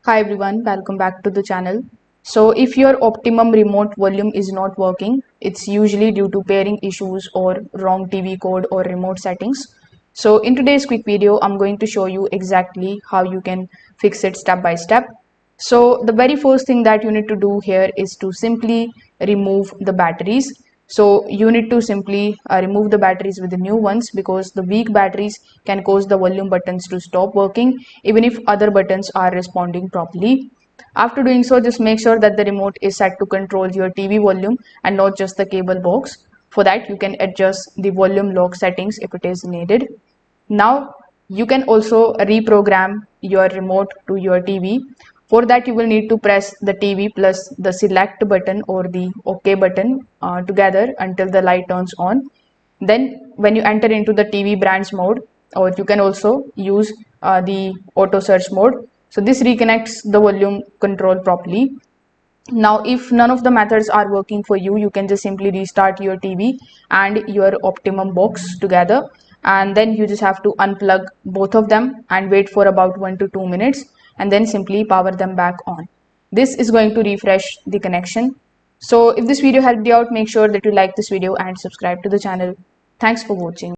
Hi everyone, welcome back to the channel. So if your Optimum remote volume is not working, it's usually due to pairing issues or wrong TV code or remote settings. So in today's quick video, I'm going to show you exactly how you can fix it step by step. So the very first thing that you need to do here is to simply remove the batteries. So you need to simply remove the batteries with the new ones, because the weak batteries can cause the volume buttons to stop working even if other buttons are responding properly. After doing so, just make sure that the remote is set to control your TV volume and not just the cable box. For that, you can adjust the volume lock settings if it is needed. Now you can also reprogram your remote to your TV. For that, you will need to press the TV plus the select button or the OK button together until the light turns on. Then when you enter into the TV branch mode, or you can also use the auto search mode. So this reconnects the volume control properly. Now if none of the methods are working for you, you can just simply restart your TV and your Optimum box together, and then you just have to unplug both of them and wait for about 1 to 2 minutes, and then simply power them back on. This is going to refresh the connection. So if this video helped you out, make sure that you like this video and subscribe to the channel. Thanks for watching.